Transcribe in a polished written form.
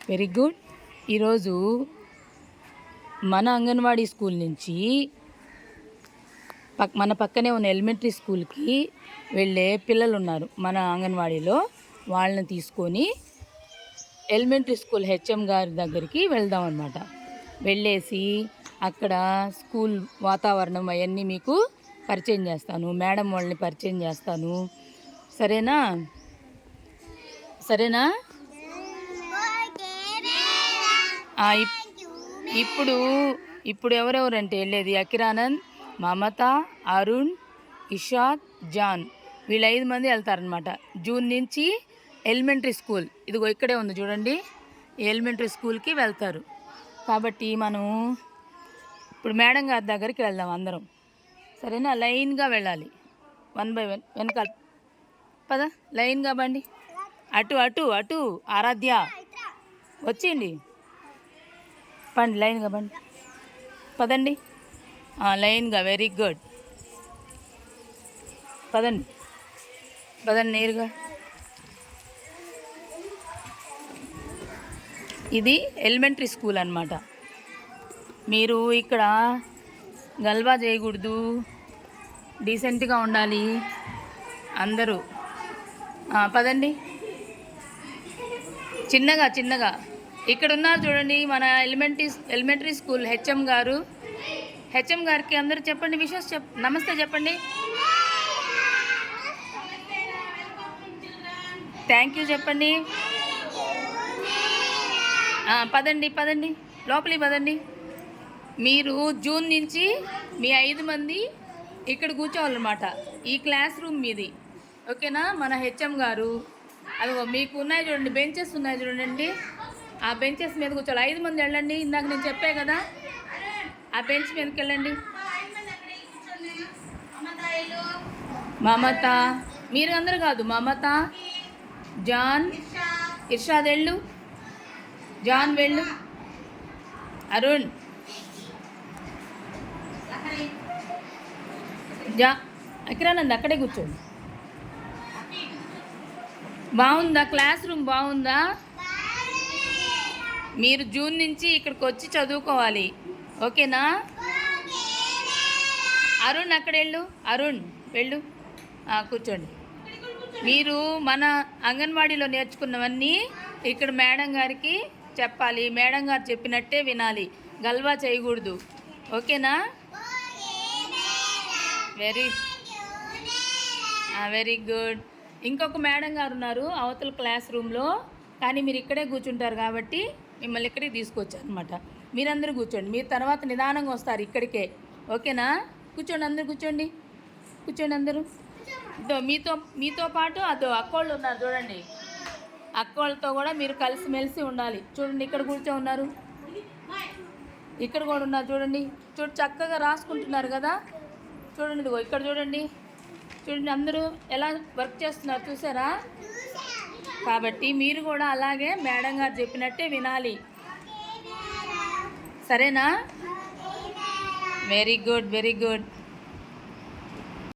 Very good. ఈరోజు మన anganwadi school నుంచి మన పక్కనే ఉన్న ఎలిమెంటరీ స్కూల్కి వెళ్ళే పిల్లలు ఉన్నారు మన అంగన్వాడీలో. వాళ్ళని తీసుకొని ఎలిమెంటరీ స్కూల్ హెచ్ఎం గారి దగ్గరికి వెళ్దాం అన్నమాట. వెళ్ళేసి అక్కడ స్కూల్ వాతావరణం అవన్నీ మీకు పరిచయం చేస్తాను. మేడం వాళ్ళని పరిచయం చేస్తాను. సరేనా? ఇప్పుడు ఎవరెవరంటే వెళ్ళేది అకిరానంద్, మమత, అరుణ్, ఇషాద్, జాన్, వీళ్ళు 5 మంది వెళ్తారనమాట. జూన్ నుంచి ఎలిమెంటరీ స్కూల్ ఇదిగో ఇక్కడే ఉంది చూడండి, ఎలిమెంటరీ స్కూల్కి వెళ్తారు. కాబట్టి మనం ఇప్పుడు మేడం గారి దగ్గరికి వెళ్దాం అందరం. సరేనా? లైన్గా వెళ్ళాలి, 1 by 1 వెనకాల పద, లైన్గా బండి. అటు అటు అటు ఆరాధ్య వచ్చింది, పండి లైన్గా బండి, పదండి లైన్గా. వెరీ గుడ్, పదండి నేరుగా. ఇది ఎలిమెంటరీ స్కూల్ అన్నమాట. మీరు ఇక్కడ గల్బా చేయకూడదు, డీసెంట్గా ఉండాలి అందరూ. పదండి చిన్నగా. ఇక్కడ ఉన్నారు చూడండి మన ఎలిమెంటరీ స్కూల్ హెచ్ఎం గారు. హెచ్ఎం గారికి అందరూ చెప్పండి, విషెస్ నమస్తే చెప్పండి. థ్యాంక్ యూ చెప్పండి. పదండి లోపలికి పదండి. మీరు జూన్ నుంచి మీ 5 మంది ఇక్కడ కూర్చోవాలన్నమాట. ఈ క్లాస్ రూమ్ మీది, ఓకేనా? మన హెచ్ఎం గారు అదిగో మీకు ఉన్నాయి చూడండి, బెంచెస్ ఉన్నాయి చూడండి, ఆ బెంచెస్ మీద కూర్చోవాలి. 5 మంది వెళ్ళండి, ఇందాక నేను చెప్పే కదా, ఆ బెంచ్ మీదకి వెళ్ళండి. మమత, మీరు అందరు కాదు, మమత, జాన్, ఇర్షాద్ వెళ్ళు, జాన్ వెళ్ళు, అరుణ్, అకిరానంద్ అక్కడే కూర్చోండి. బాగుందా క్లాస్ రూమ్? బాగుందా? మీరు జూన్ నుంచి ఇక్కడికి వచ్చి చదువుకోవాలి, ఓకేనా? అరుణ్ అక్కడ వెళ్ళు, అరుణ్ వెళ్ళు, కూర్చోండి. మీరు మన అంగన్వాడీలో నేర్చుకున్నవన్నీ ఇక్కడ మేడం గారికి చెప్పాలి. మేడం గారు చెప్పినట్టే వినాలి, గల్వా చేయకూడదు, ఓకేనా? Very good. ఇంకొక మేడం గారు ఉన్నారు అవతల క్లాస్ రూమ్లో, కానీ మీరు ఇక్కడే కూర్చుంటారు కాబట్టి మిమ్మల్ని ఇక్కడికి తీసుకొచ్చారు అనమాట. మీరందరూ కూర్చోండి, మీరు తర్వాత నిదానంగా వస్తారు ఇక్కడికే, ఓకేనా? కూర్చోండి అందరూ, కూర్చోండి అందరూ. మీతో పాటు అదో అక్కోళ్ళు ఉన్నారు చూడండి, అక్కోళ్ళతో కూడా మీరు కలిసిమెలిసి ఉండాలి. చూడండి ఇక్కడ ఉన్నారు, ఇక్కడ కూడా ఉన్నారు చూడండి. చక్కగా రాసుకుంటున్నారు కదా, చూడండి. ఇదిగో ఇక్కడ చూడండి అందరూ ఎలా వర్క్ చేస్తున్నారు, చూసారా? కాబట్టి మీరు కూడా అలాగే మేడం గారు చెప్పినట్టే వినాలి, సరేనా? Very good.